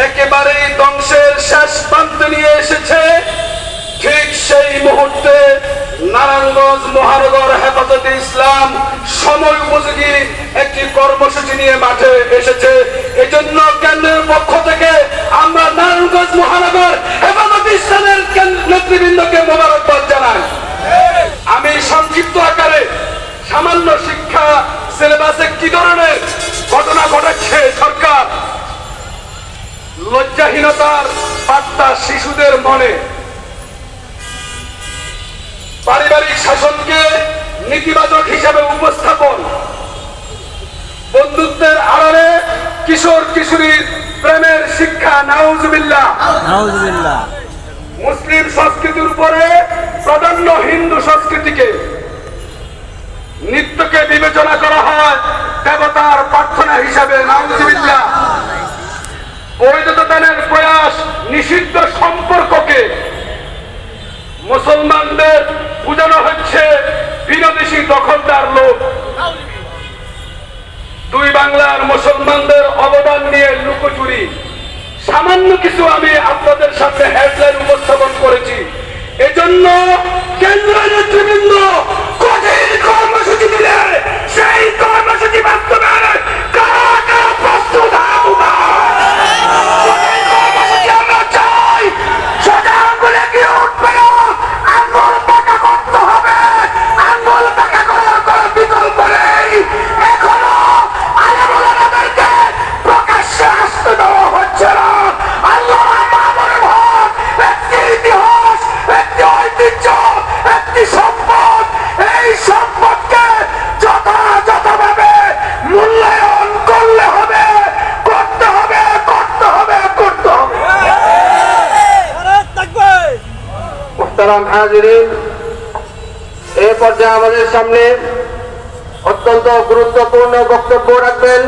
একেবারেই ধ্বংসের শেষ প্রান্তে নিয়ে এসেছে, ঠিক সেই মুহূর্তে নারায়ণগঞ্জ মহানগর হেফাজতে ইসলাম সময় উপযোগী একটি কর্মসূচি নিয়ে মাঠে এসেছে। এজন্য কেন্দ্রের পক্ষ থেকে আমরা নারায়ণগঞ্জ মহানগর হেফাজতে ইসলামের নেতৃবৃন্দকে মোবারকবাদ জানাই। আমি সংক্ষিপ্ত আকারে সামান্য শিক্ষা সিলেবাসে কি ধরনের ঘটনা ঘটাচ্ছে সরকার, লজ্জাহীনতার বার্তা শিশুদের মনে, পারিবারিক শাসনকে নীতিবাচক হিসাবে উপস্থাপন, বন্ধুত্বের আড়ালে কিশোর কিশোরীর প্রেমের শিক্ষা, নাউজুবিল্লাহ, মুসলিম সংস্কৃতির উপরে প্রাধান্য হিন্দু সংস্কৃতিকে, নৃত্যকে বিবেচনা করা হয় দেবতার প্রার্থনা হিসাবে, নাউজুবিল্লাহ, বৈধতাদানের প্রয়াস, নিষিদ্ধ সম্পর্ককে মুসলমানদের বোঝানো হচ্ছে বিদেশি দখলদার লোক। দুই বাংলার মুসলমানদের অবদান নিয়ে লুকোচুরি, সামান্য কিছু আমি আপনাদের সামনে হেডলাইন উপস্থাপন করেছি। এজন্য কেন্দ্রীয় নেতৃবৃন্দ কঠিন কর্মসূচি দিলে সেই কর্মসূচি বাস্তবায়নে কারা কারা প্রস্তুত আমরা চাই। সোজা আঙ্গুলে কি উঠবে না, আঙ্গুল পাকা করতে হবে। আঙ্গুল পাকা করার কোনো বিকল্প নেই। এখনো আলেমুলামাদেরকে প্রকাশ্যে আসতে দেওয়া হচ্ছে না। আল্লাহ মামুনের হক একটি ইতিহাস, একটি ঐতিহ্য, একটি সম্পদ। এই সম্পদকে যথাযথভাবে মূল্যায়ন করলে হবে, করতে হবে, করতে হবে, করতে হবে। মুহতারাম হাজিরিন, এই পর্যায়ে আমাদের সামনে অত্যন্ত গুরুত্বপূর্ণ বক্তব্য রাখবেন